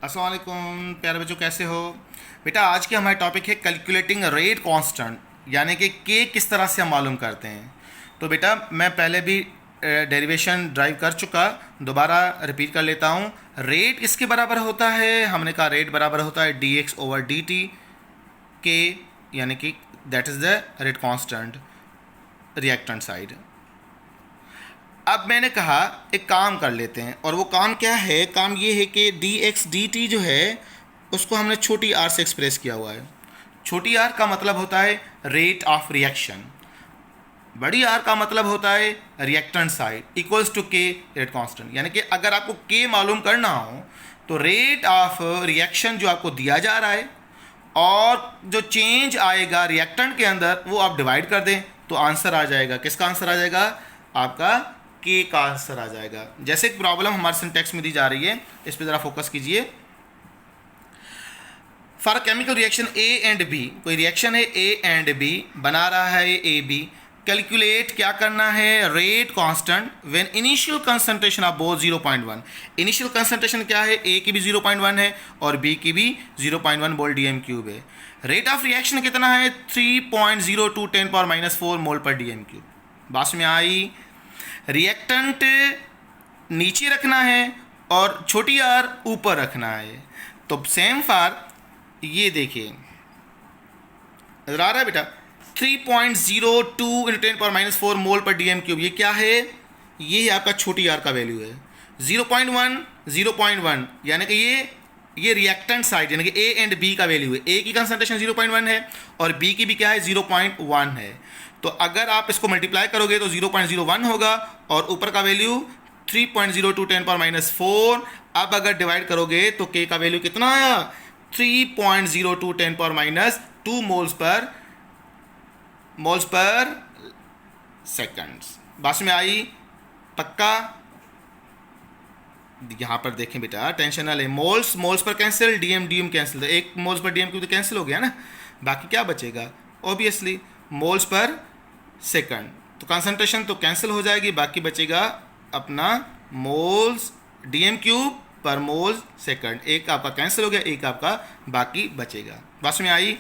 अस्सलाम वालेकुम प्यारे बच्चों, कैसे हो बेटा। आज के हमारे टॉपिक है कैलकुलेटिंग रेट कांस्टेंट, यानी कि के किस तरह से हम मालूम करते हैं। तो बेटा मैं पहले भी डेरिवेशन ड्राइव कर चुका, दोबारा रिपीट कर लेता हूँ। रेट इसके बराबर होता है, हमने कहा रेट बराबर होता है D x over D T के, यानी कि that is the rate constant reactant side. अब मैंने कहा एक काम कर लेते हैं, और वो काम क्या है, काम ये है कि डी एक्स डी टी जो है उसको हमने छोटी आर से एक्सप्रेस किया हुआ है। छोटी आर का मतलब होता है रेट ऑफ रिएक्शन, बड़ी आर का मतलब होता है रिएक्टेंट साइड इक्वल्स टू के रेट कांस्टेंट। यानी कि अगर आपको के मालूम करना हो तो रेट ऑफ रिएक्शन जो आपको दिया जा रहा है और जो चेंज आएगा रिएक्टेंट के अंदर वो आप डिवाइड कर दें तो आंसर आ जाएगा। किसका आंसर आ जाएगा? आपका के का आंसर आ जाएगा। जैसे एक प्रॉब्लम हमारे सिंटेक्स में दी जा रही है, इस पर ज़रा फोकस कीजिए। For chemical reaction A and B, कोई रिएक्शन है ए एंड बी, बना रहा है ए बी। कैलकुलेट क्या करना है? Rate constant when initial concentration of both 0.1। Initial concentration क्या है? ए की भी 0.1 है और बी की भी 0.1 मोल डीएम क्यूब है। रेट ऑफ रिएक्शन कितना है? 3.02 10⁻⁻⁴ मोल पर डीएम क्यूब। बात में आई। रिएक्टेंट नीचे रखना है और छोटी आर ऊपर रखना है। तो सेम फॉर ये देखिए नजर आ रहा है बेटा, 3.02 × 10⁻⁴ मोल पर डीएम क्यूब। ये क्या है? ये आपका छोटी आर का वैल्यू है। 0.1 0.1 यानी कि ये रिएक्टेंट साइड यानी कि ए एंड बी का वैल्यू है। ए की कंसंट्रेशन 0.1 है और बी की भी क्या है? 0.1 है। तो अगर आप इसको मल्टीप्लाई करोगे तो 0.01 होगा और ऊपर का वैल्यू 3.02 10⁻⁴। अब अगर डिवाइड करोगे तो के का वैल्यू कितना आया? 3.02 10⁻² मोल्स पर सेकंड्स। बात में आई? पक्का? यहां पर देखें बेटा, टेंशन ना ले। Moles per cancel, DM DM cancel. तो एक मोल्स पर डीएम क्यूब तो कैंसिल हो गया ना, बाकी क्या बचेगा? Obviously moles per second. तो कंसंट्रेशन तो कैंसिल हो जाएगी, बाकी बचेगा अपना मोल्स डीएम क्यूब पर मोल सेकंड। एक आपका कैंसिल हो गया, एक आपका बाकी बचेगा। बात में आई?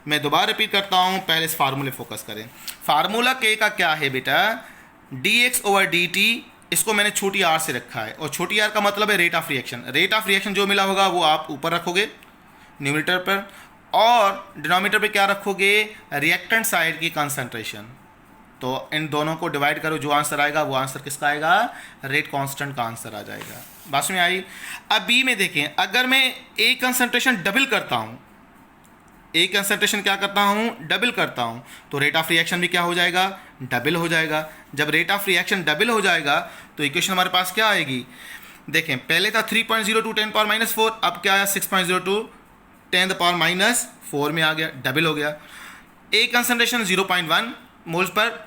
मैं दोबारा रिपीट करता हूं, पहले इस फार्मूले फोकस करें। फार्मूला के का क्या है बेटा? D x over D T, इसको मैंने छोटी आर से रखा है और छोटी आर का मतलब है rate of reaction. Rate of reaction जो मिला होगा वो आप ऊपर रखोगे न्यूमरेटर पर, और डिनोमिनेटर पे क्या रखोगे? रिएक्टेंट साइड की कंसंट्रेशन। तो इन दोनों को डिवाइड करो, जो आंसर आएगा वो आंसर किसका आएगा? रेट कांस्टेंट का आंसर आ जाएगा। बात में आई? अब बी में देखें, अगर मैं ए कंसंट्रेशन डबल करता हूं, ए कंसंट्रेशन क्या करता हूं? डबल करता हूं, तो रेट ऑफ रिएक्शन भी क्या हो जाएगा? डबल हो जाएगा। जब रेट ऑफ रिएक्शन डबल हो जाएगा तो इक्वेशन हमारे पास क्या आएगी? देखें, पहले था 3.02 10⁻⁴, अब क्या आया? 6.02 10⁻⁴ में आ गया, डबल हो गया। ए कंसंट्रेशन 0.1 मोल्स पर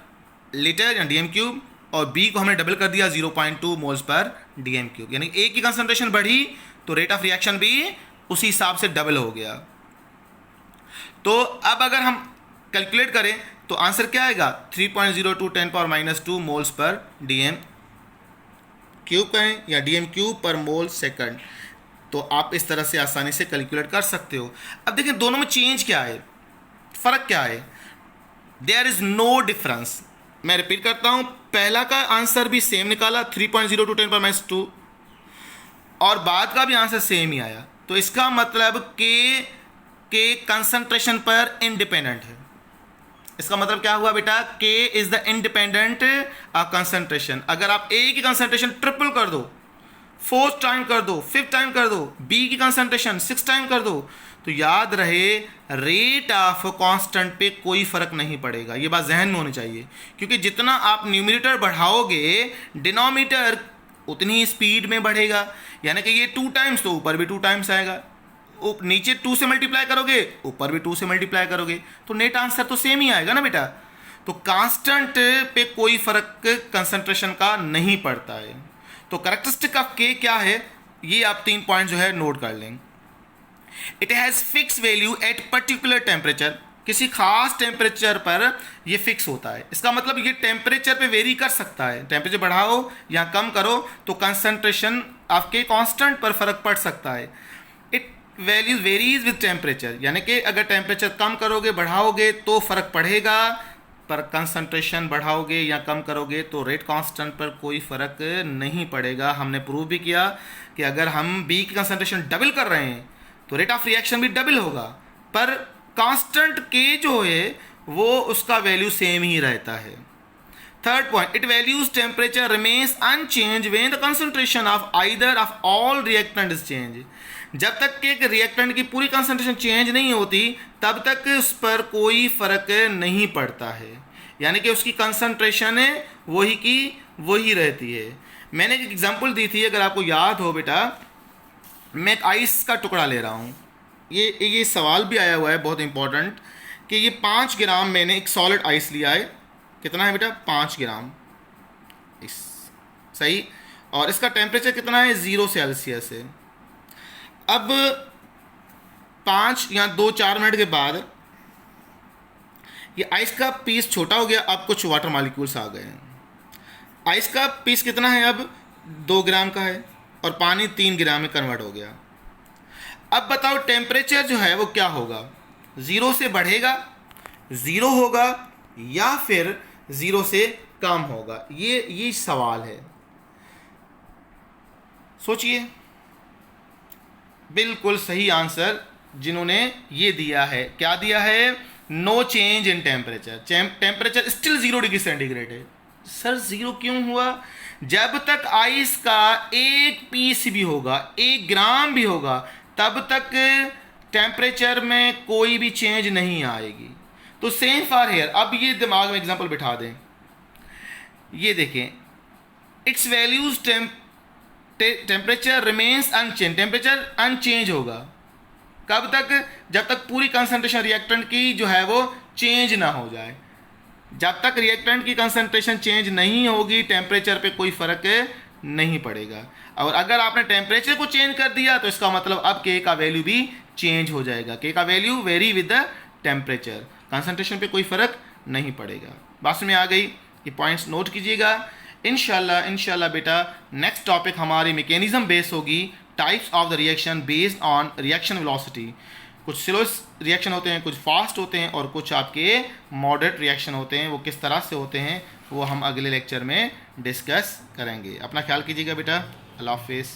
लीटर या डीएम क्यूब, और बी को हमने डबल कर दिया 0.2 मोल्स पर डीएम क्यूब। यानी ए की कंसंट्रेशन बढ़ी तो रेट ऑफ रिएक्शन भी उसी हिसाब से डबल हो गया। तो अब अगर हम कैलकुलेट करें तो आंसर क्या आएगा? 3.02 10⁻² मोल्स पर डीएम क्यूब कहें या डीएम क्यूब पर मोल सेकंड। तो आप इस तरह से आसानी से कैलकुलेट कर सकते हो। अब देखिए दोनों में चेंज क्या है, फर्क क्या है? There is no difference. मैं रिपीट करता हूं, पहला का आंसर भी सेम निकाला 3.02 10⁻², और बाद का भी आंसर सेम ही आया। तो इसका मतलब के कंसंट्रेशन पर इंडिपेंडेंट है। इसका मतलब क्या हुआ बेटा? के इज द इंडिपेंडेंट कंसंट्रेशन। अगर आप ए की कंसंट्रेशन ट्रिपल कर दो, 4th टाइम कर दो, 5th टाइम कर दो, बी की कंसंट्रेशन 6 टाइम कर दो, तो याद रहे रेट ऑफ कांस्टेंट पे कोई फर्क नहीं पड़ेगा। ये बात जहन में होनी चाहिए, क्योंकि जितना आप न्यूमरेटर बढ़ाओगे डिनोमिनेटर उतनी ही स्पीड में बढ़ेगा। यानी कि ये 2 टाइम्स तो ऊपर भी 2 टाइम्स आएगा, नीचे 2 से मल्टीप्लाई करोगे ऊपर भी 2 से मल्टीप्लाई करोगे, तो नेट आंसर तो सेम ही आएगा ना बेटा। तो कांस्टेंट पे कोई फर्क कंसंट्रेशन का नहीं पड़ता है। तो कैरेक्टरिस्टिक ऑफ के क्या है, ये आप 3 पॉइंट जो है नोट कर लें। It has fix value at particular temperature, किसी खास टेम्परेचर पर ये फिक्स होता है। इसका मतलब ये टेम्परेचर पे वेरी कर सकता है, टेम्परेचर बढ़ाओ या कम करो तो कंसंट्रेशन आपके कांस्टेंट पर फर्क पड़ सकता है। It value varies with temperature, यानी कि अगर टेम्परेचर कम करोगे बढ़ाओगे तो फ़र्क पड़ेगा, पर कंसंट्रेशन बढ़ाओगे या कम करोगे तो रेट कांस्टेंट पर कोई फ़र्क नहीं पड़ेगा। हमने प्रूव भी किया कि अगर हम बी की कंसंट्रेशन डबल कर रहे हैं तो रेट ऑफ रिएक्शन भी डबल होगा, पर कांस्टेंट के जो है वो उसका वैल्यू सेम ही रहता है। Third point, it values temperature remains unchange when the concentration of either of all reactant is change. जब तक कि एक रिएक्टेंट की पूरी कंसंट्रेशन चेंज नहीं होती तब तक उस पर कोई फर्क नहीं पड़ता है, यानी कि उसकी कंसंट्रेशन वही की वही रहती है। मैंने एक एग्जांपल दी थी, अगर आपको याद हो बेटा, मैं एक आइस का टुकड़ा ले रहा हूँ। ये सवाल भी आया हुआ है बहुत इंपॉर्टेंट कि ये 5 ग्राम मैंने एक सॉलिड आइस लिया है, कितना है बेटा 5 ग्राम इस, सही, और इसका टेम्परेचर कितना है 0 सेल्सियस है। अब 5 या 2-4 मिनट के बाद ये आइस का पीस छोटा हो गया, अब कुछ वाटर मॉलिक्यूल्स आ गए हैं। आइस का पीस कितना है अब 2 ग्राम का है और पानी 3 ग्राम में कन्वर्ट हो गया। अब बताओ टेम्परेचर जो है वो क्या होगा, 0 से बढ़ेगा, 0 होगा या फिर 0 से कम होगा? ये सवाल है, सोचिए। बिल्कुल सही आंसर जिन्होंने ये दिया है, क्या दिया है, no change in temperature, temperature still 0 degree centigrade है। सर 0 क्यों हुआ? जब तक आइस का एक पीस भी होगा, 1 ग्राम भी होगा, तब तक टेम्परेचर में कोई भी चेंज नहीं आएगी। तो सेम फॉर हेयर। अब ये दिमाग में एग्जांपल बिठा दें, ये देखें, it's values temperature remains unchange, temperature unchange होगा कब तक? जब तक पूरी कंसंट्रेशन रिएक्टेंट की जो है वो चेंज ना हो जाए। जब तक रिएक्टेंट की कंसंट्रेशन चेंज नहीं होगी टेम्परेचर पे कोई फ़र्क नहीं पड़ेगा। और अगर आपने टेम्परेचर को चेंज कर दिया तो इसका मतलब अब के का वैल्यू भी चेंज हो जाएगा। के का value very with the temperature, concentration पे कोई फ़र्क नहीं पड़ेगा। बात में आ गई, ये पॉइंट्स नोट कीजिएगा। इंशाल्लाह बेटा नेक्स्ट टॉपिक हमारी मैकेनिज्म बेस होगी, types of the reaction based on reaction velocity. कुछ स्लो रिएक्शन होते हैं, कुछ फास्ट होते हैं और कुछ आपके मॉडरेट रिएक्शन होते हैं। वो किस तरह से होते हैं वो हम अगले लेक्चर में डिस्कस करेंगे। अपना ख्याल कीजिएगा बेटा। अल्लाह हाफिज़।